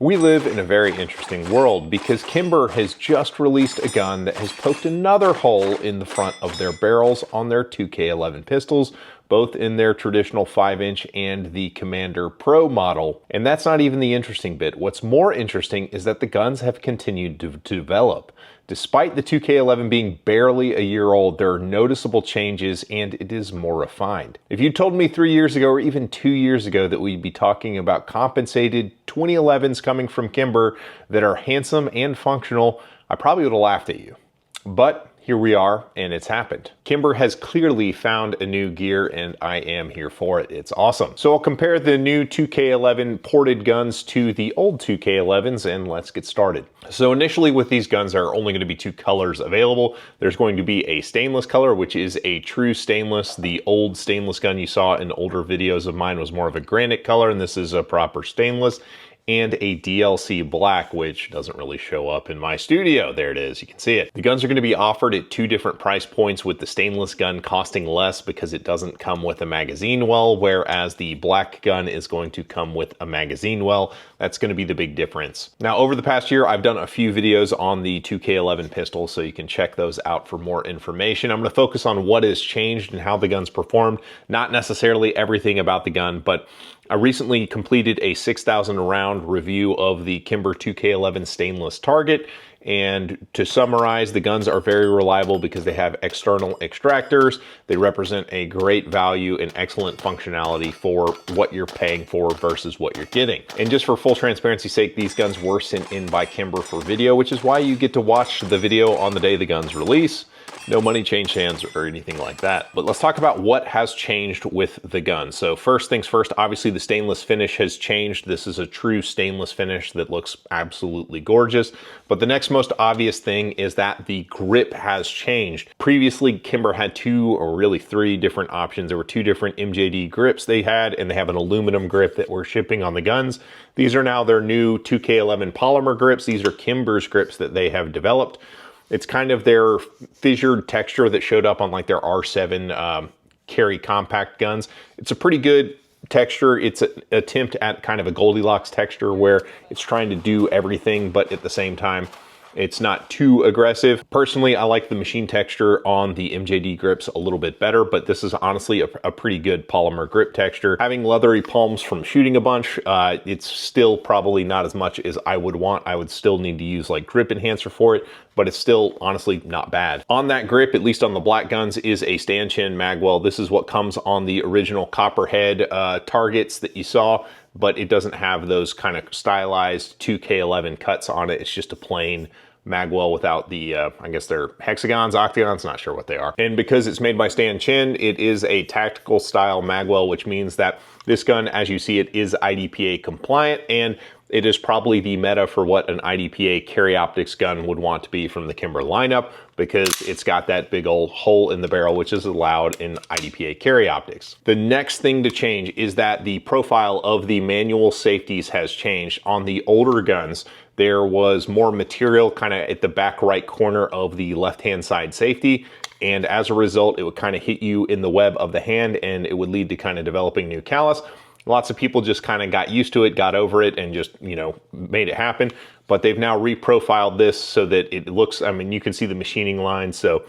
We live in a very interesting world because Kimber has just released a gun that has poked another hole in the front of their barrels on their 2K11 pistols, both in their traditional 5-inch and the Commander Pro model. And that's not even the interesting bit. What's more interesting is that the guns have continued to develop. Despite the 2K11 being barely a year old, there are noticeable changes and it is more refined. If you told me 3 years ago or even 2 years ago that we'd be talking about compensated 2011s coming from Kimber that are handsome and functional, I probably would have laughed at you. But here we are, and it's happened. Kimber has clearly found a new gear, and I am here for it. It's awesome. So I'll compare the new 2K11 ported guns to the old 2K11s, and let's get started. So initially with these guns, there are only going to be two colors available. There's going to be a stainless color, which is a true stainless. The old stainless gun you saw in older videos of mine was more of a granite color, and this is a proper stainless. And a DLC black, which doesn't really show up in my studio. There it is, you can see it. The guns are going to be offered at two different price points, with the stainless gun costing less because it doesn't come with a magazine well, whereas the black gun is going to come with a magazine well. That's going to be the big difference. Now, over the past year, I've done a few videos on the 2K11 pistol, so you can check those out for more information. I'm going to focus on what has changed and how the gun's performed, not necessarily everything about the gun, but I recently completed a 6,000 round review of the Kimber 2K11 stainless target. And to summarize, the guns are very reliable because they have external extractors. They represent a great value and excellent functionality for what you're paying for versus what you're getting. And just for full transparency's sake, these guns were sent in by Kimber for video, which is why you get to watch the video on the day the guns release. No money changed hands or anything like that. But let's talk about what has changed with the gun. So first things first, obviously the stainless finish has changed. This is a true stainless finish that looks absolutely gorgeous. But the next most obvious thing is that the grip has changed. Previously, Kimber had two or really three different options. There were two different MJD grips they had, and they have an aluminum grip that we're shipping on the guns. These are now their new 2K11 polymer grips. These are Kimber's grips that they have developed. It's kind of their fissured texture that showed up on like their R7 carry compact guns. It's a pretty good texture. It's an attempt at kind of a Goldilocks texture where it's trying to do everything, but at the same time, it's not too aggressive. Personally, I like the machine texture on the MJD grips a little bit better, but this is honestly a pretty good polymer grip texture. Having leathery palms from shooting a bunch, it's still probably not as much as I would want. I would still need to use like grip enhancer for it, but it's still honestly not bad. On that grip, at least on the black guns, is a stanchion magwell. This is what comes on the original copperhead targets that you saw, but it doesn't have those kind of stylized 2K11 cuts on it. It's just a plain magwell without the, I guess they're hexagons, octagons, not sure what they are. And because it's made by Stan Chin, it is a tactical style magwell, which means that this gun, as you see it, is IDPA compliant, and it is probably the meta for what an IDPA carry optics gun would want to be from the Kimber lineup, because it's got that big old hole in the barrel, which is allowed in IDPA carry optics. The next thing to change is that the profile of the manual safeties has changed. On the older guns, there was more material kind of at the back right corner of the left-hand side safety, and as a result, it would kind of hit you in the web of the hand, and it would lead to kind of developing new callus. Lots of people just kind of got used to it, got over it, and just, you know, made it happen. But they've now reprofiled this so that it looks, I mean, you can see the machining lines, so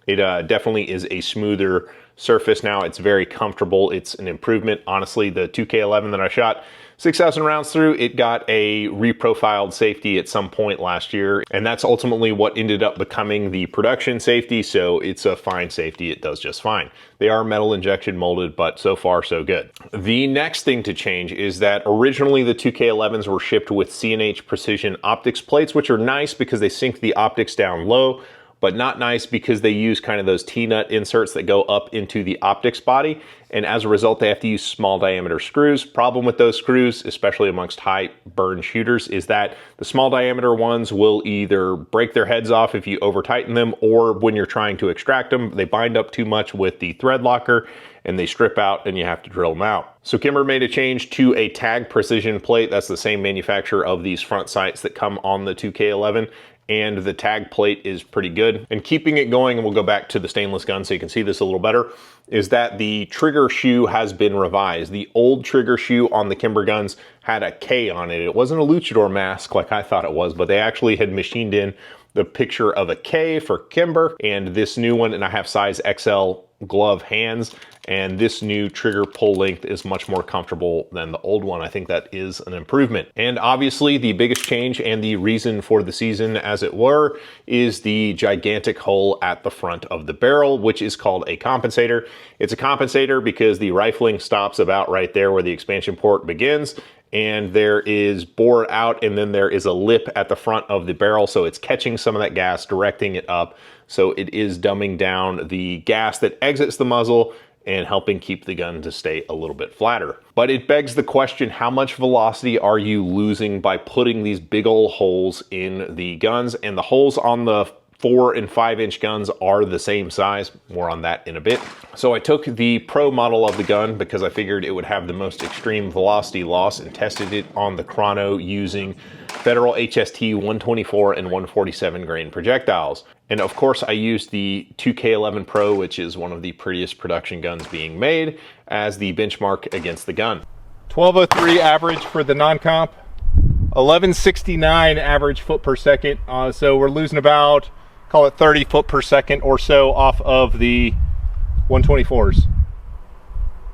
it definitely is a smoother surface now. It's very comfortable. It's an improvement. Honestly, the 2K11 that I shot 6,000 rounds through, it got a reprofiled safety at some point last year, and that's ultimately what ended up becoming the production safety, so it's a fine safety. It does just fine. They are metal injection molded, but so far so good. The next thing to change is that originally the 2K11s were shipped with C&H precision optics plates, which are nice because they sink the optics down low, but not nice because they use kind of those T-nut inserts that go up into the optics body. And as a result, they have to use small diameter screws. Problem with those screws, especially amongst high burn shooters, is that the small diameter ones will either break their heads off if you over tighten them, or when you're trying to extract them, they bind up too much with the thread locker and they strip out and you have to drill them out. So Kimber made a change to a tag precision plate. That's the same manufacturer of these front sights that come on the 2K11. and the tag plate is pretty good. And keeping it going, and we'll go back to the stainless gun so you can see this a little better, is that the trigger shoe has been revised. The old trigger shoe on the Kimber guns had a K on it. It wasn't a luchador mask like I thought it was, but they actually had machined in the picture of a K for Kimber, and this new one, and I have size XL glove hands, and this new trigger pull length is much more comfortable than the old one. I think that is an improvement. And obviously the biggest change and the reason for the season, as it were, is the gigantic hole at the front of the barrel, which is called a compensator. It's a compensator because the rifling stops about right there where the expansion port begins, and there is bore out, and then there is a lip at the front of the barrel, so it's catching some of that gas, directing it up, so it is dumbing down the gas that exits the muzzle and helping keep the gun to stay a little bit flatter. But it begs the question, how much velocity are you losing by putting these big old holes in the guns? And the holes on the 4 and 5 inch guns are the same size. More on that in a bit. So I took the Pro model of the gun because I figured it would have the most extreme velocity loss, and tested it on the chrono using Federal HST 124 and 147 grain projectiles. And of course I used the 2K11 Pro, which is one of the prettiest production guns being made, as the benchmark against the gun. 1203 average for the non-comp, 1169 average foot per second. So we're losing about, call it 30 foot per second or so off of the 124s.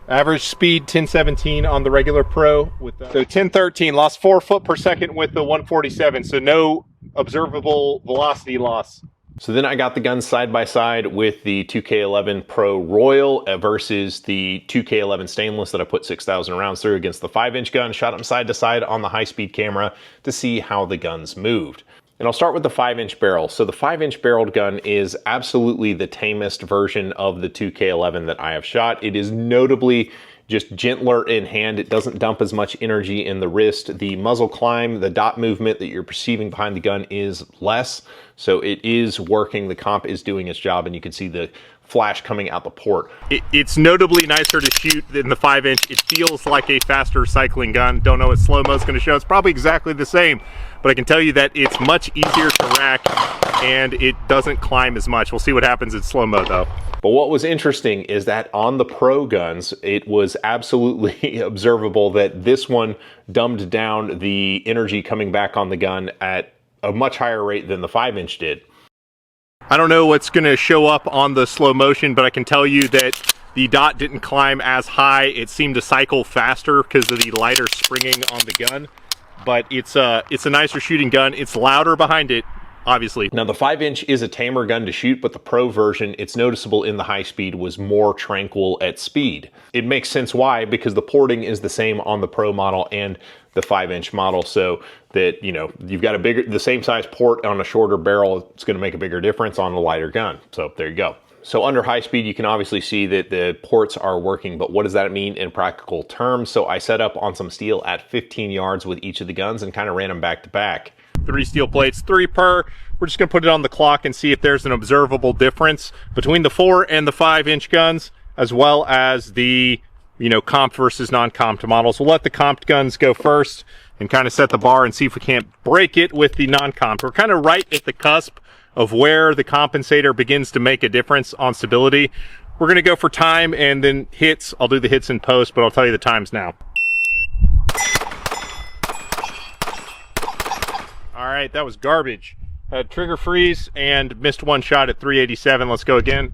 Average speed 1017 on the regular Pro. So 1013, lost 4 foot per second with the 147, so no observable velocity loss. So then I got the guns side by side with the 2K11 Pro Royal versus the 2K11 stainless that I put 6,000 rounds through against the 5 inch gun, shot them side to side on the high speed camera to see how the guns moved. And I'll start with the 5 inch barrel. So the 5 inch barreled gun is absolutely the tamest version of the 2K11 that I have shot. It is notably just gentler in hand. It doesn't dump as much energy in the wrist. The muzzle climb, the dot movement that you're perceiving behind the gun is less. So it is working, the comp is doing its job, and you can see the flash coming out the port. It's notably nicer to shoot than the 5 inch. It feels like a faster cycling gun. Don't know what slow-mo is going to show. It's probably exactly the same, but I can tell you that it's much easier to rack and it doesn't climb as much. We'll see what happens in slow-mo though. But what was interesting is that on the Pro guns, it was absolutely observable that this one dumbed down the energy coming back on the gun at a much higher rate than the 5 inch did. I don't know what's going to show up on the slow motion, but I can tell you that the dot didn't climb as high. It seemed to cycle faster because of the lighter springing on the gun. But it's a nicer shooting gun. It's louder behind it, obviously. Now the 5 inch is a tamer gun to shoot, but the Pro version, it's noticeable in the high speed, was more tranquil at speed. It makes sense why, because the porting is the same on the Pro model and the 5 inch model, so that, you know, you've got the same size port on a shorter barrel, it's going to make a bigger difference on a lighter gun. So there you go. So under high speed, you can obviously see that the ports are working, but what does that mean in practical terms? So I set up on some steel at 15 yards with each of the guns and kind of ran them back to back. 3 steel plates, 3 per. We're just going to put it on the clock and see if there's an observable difference between the 4 and the 5 inch guns, as well as the, you know, comp versus non-comped models. We'll let the comped guns go first and kind of set the bar and see if we can't break it with the non-comped. We're kind of right at the cusp of where the compensator begins to make a difference on stability. We're going to go for time and then hits. I'll do the hits in post, but I'll tell you the times now. All right, that was garbage. Had trigger freeze and missed one shot at 387. Let's go again.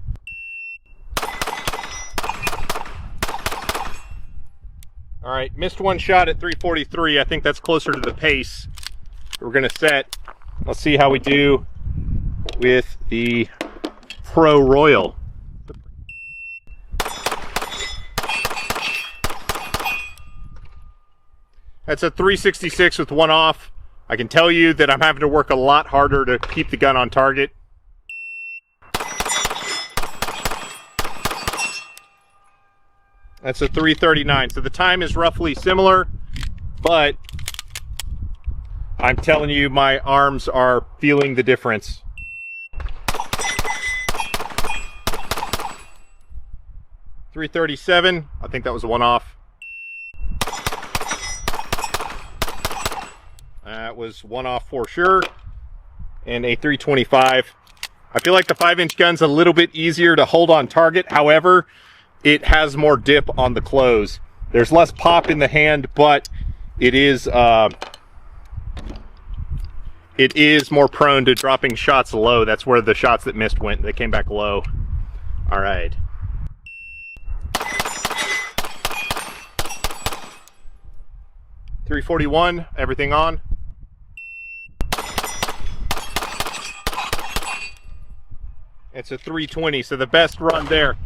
All right, missed one shot at 343. I think that's closer to the pace we're going to set. Let's see how we do with the Pro Royal. That's a 366 with one off. I can tell you that I'm having to work a lot harder to keep the gun on target. That's a 339. So the time is roughly similar, but I'm telling you, my arms are feeling the difference. .337, I think that was a one off. That was one off for sure. and a 325. I feel like the 5-inch gun's a little bit easier to hold on target. However, it has more dip on the close. There's less pop in the hand, but it is more prone to dropping shots low. That's where the shots that missed went. They came back low. All right. .341, everything on. It's a 320, so the best run there.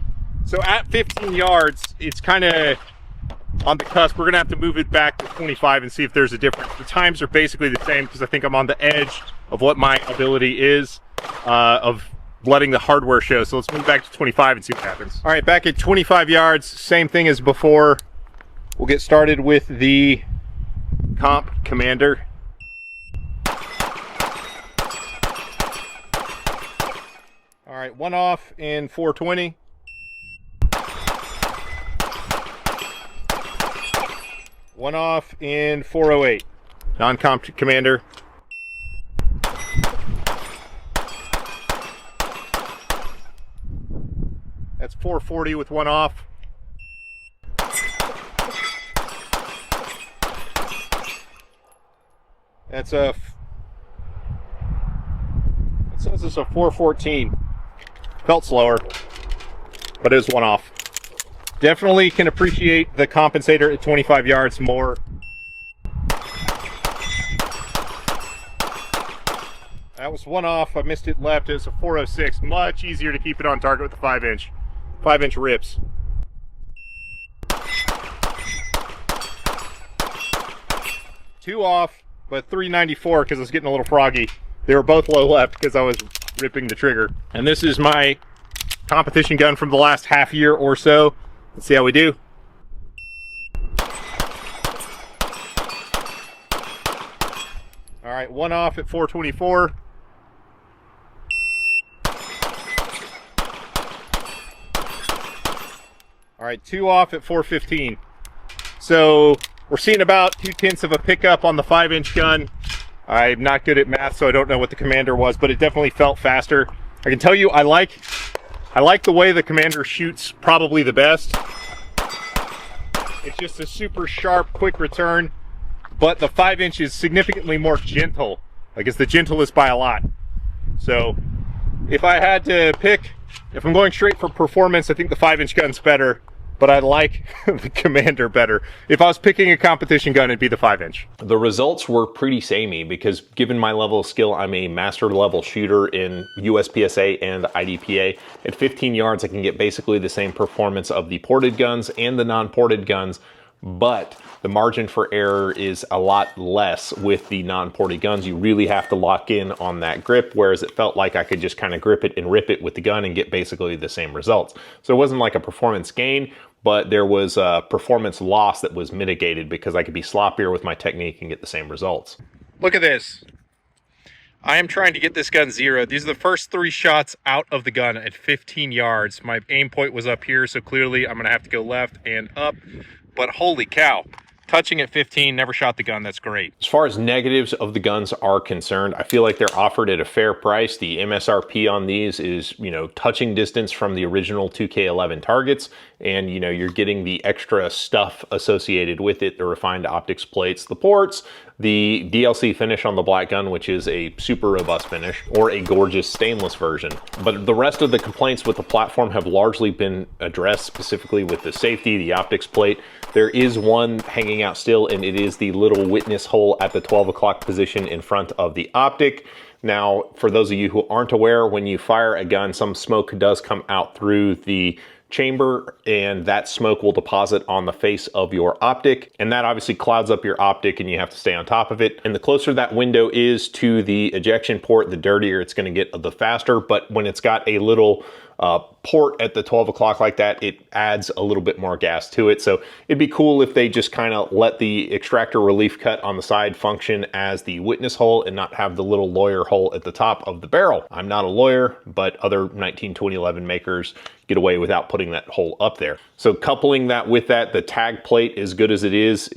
So at 15 yards, it's kind of on the cusp. We're gonna have to move it back to 25 and see if there's a difference. The times are basically the same because I think I'm on the edge of what my ability is of letting the hardware show. So let's move back to 25 and see what happens. All right, back at 25 yards, same thing as before. We'll get started with the Comp Commander. All right, one off in 420. One off in 408. Non-comp Commander. That's 440 with one off. That's a, it says it's a 414. Felt slower, but it was one off. Definitely can appreciate the compensator at 25 yards more. That was one off. I missed it left. It was a 406. Much easier to keep it on target with the 5-inch. 5-inch rips. Two off, but 394 because I was getting a little froggy. They were both low left because I was ripping the trigger. And this is my competition gun from the last half year or so. Let's see how we do. All right, one off at 424. All right, two off at 415. So we're seeing about 2/10 of a pickup on the 5-inch gun. I'm not good at math, so I don't know what the Commander was, but it definitely felt faster. I can tell you I like the way the Commander shoots probably the best. It's just a super sharp, quick return, but the 5-inch is significantly more gentle. Like, it's the gentlest by a lot. So if I had to pick, if I'm going straight for performance, I think the 5-inch gun's better, but I like the Commander better. If I was picking a competition gun, it'd be the 5-inch. The results were pretty samey because given my level of skill, I'm a master level shooter in USPSA and IDPA. At 15 yards, I can get basically the same performance of the ported guns and the non-ported guns, but the margin for error is a lot less with the non-ported guns. You really have to lock in on that grip, whereas it felt like I could just kind of grip it and rip it with the gun and get basically the same results. So it wasn't like a performance gain, but there was a performance loss that was mitigated because I could be sloppier with my technique and get the same results. Look at this. I am trying to get this gun zeroed. These are the first 3 shots out of the gun at 15 yards. My aim point was up here, so clearly I'm gonna have to go left and up, but holy cow. Touching at 15, never shot the gun. That's great. As far as negatives of the guns are concerned, I feel like they're offered at a fair price. The MSRP on these is, touching distance from the original 2K11 targets, and you're getting the extra stuff associated with it, the refined optics plates, the ports, the DLC finish on the black gun, which is a super robust finish, or a gorgeous stainless version. But the rest of the complaints with the platform have largely been addressed, specifically with the safety, the optics plate. There is one hanging out still, and it is the little witness hole at the 12 o'clock position in front of the optic. Now, for those of you who aren't aware, when you fire a gun, some smoke does come out through the chamber, and that smoke will deposit on the face of your optic, and that obviously clouds up your optic and you have to stay on top of it. And the closer that window is to the ejection port, the dirtier it's going to get, the faster. But when it's got a little port at the 12 o'clock like that, it adds a little bit more gas to it. So it'd be cool if they just kind of let the extractor relief cut on the side function as the witness hole and not have the little lawyer hole at the top of the barrel. I'm not a lawyer, but other 192011 makers get away without putting that hole up there. So coupling that with that, the tag plate, as good as it is,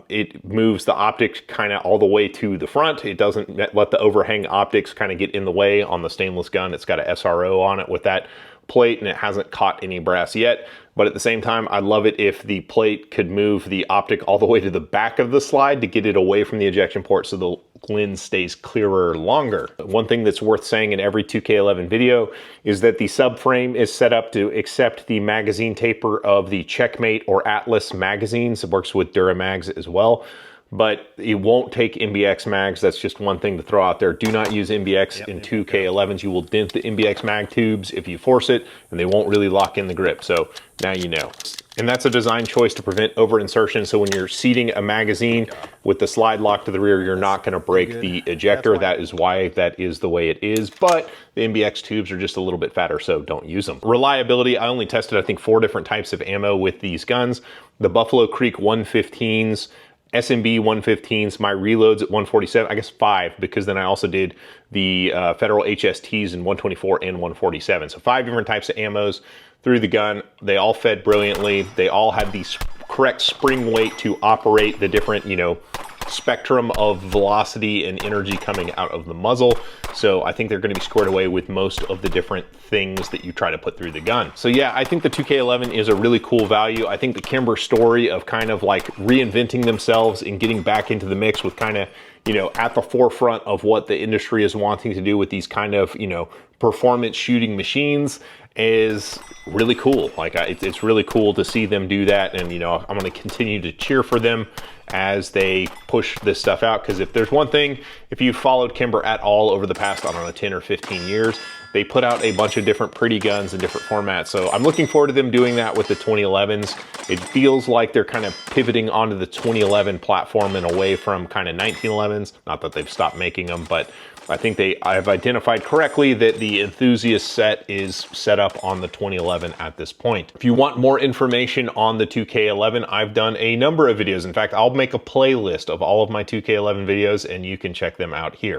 it moves the optics kind of all the way to the front. It doesn't let the overhang optics kind of get in the way on the stainless gun. It's got a SRO on it with that plate, and it hasn't caught any brass yet. But at the same time, I'd love it if the plate could move the optic all the way to the back of the slide to get it away from the ejection port so the lens stays clearer longer. One thing that's worth saying in every 2K11 video is that the subframe is set up to accept the magazine taper of the Checkmate or Atlas magazines. It works with Duramags as well, but it won't take MBX mags. That's just one thing to throw out there. Do not use MBX in 2K11s. You will dent the MBX mag tubes if you force it, and they won't really lock in the grip. So now you know. And that's a design choice to prevent over insertion. So when you're seating a magazine with the slide lock to the rear, you're not going to break the ejector. That is why that is the way it is. But the MBX tubes are just a little bit fatter, so don't use them. Reliability, I only tested, I think, 4 different types of ammo with these guns. The Buffalo Creek 115s, SMB 115s, my reloads at 147, I guess 5, because then I also did the Federal HSTs in 124 and 147. So 5 different types of ammos through the gun. They all fed brilliantly. They all had the correct spring weight to operate the different, you know, spectrum of velocity and energy coming out of the muzzle. So I think they're going to be squared away with most of the different things that you try to put through the gun. So yeah, I think the 2K11 is a really cool value. I think the Kimber story of kind of like reinventing themselves and getting back into the mix with kind of, you know, at the forefront of what the industry is wanting to do with these kind of, you know, performance shooting machines is really cool. Like it's really cool to see them do that. And, you know, I'm going to continue to cheer for them as they push this stuff out. Because if there's one thing, if you've followed Kimber at all over the past, I don't know, 10 or 15 years, they put out a bunch of different pretty guns in different formats. So I'm looking forward to them doing that with the 2011s. It feels like they're kind of pivoting onto the 2011 platform and away from kind of 1911s. Not that they've stopped making them, but I think I've identified correctly that the enthusiast set is set up on the 2011 at this point. If you want more information on the 2K11, I've done a number of videos. In fact, I'll make a playlist of all of my 2K11 videos and you can check them out here.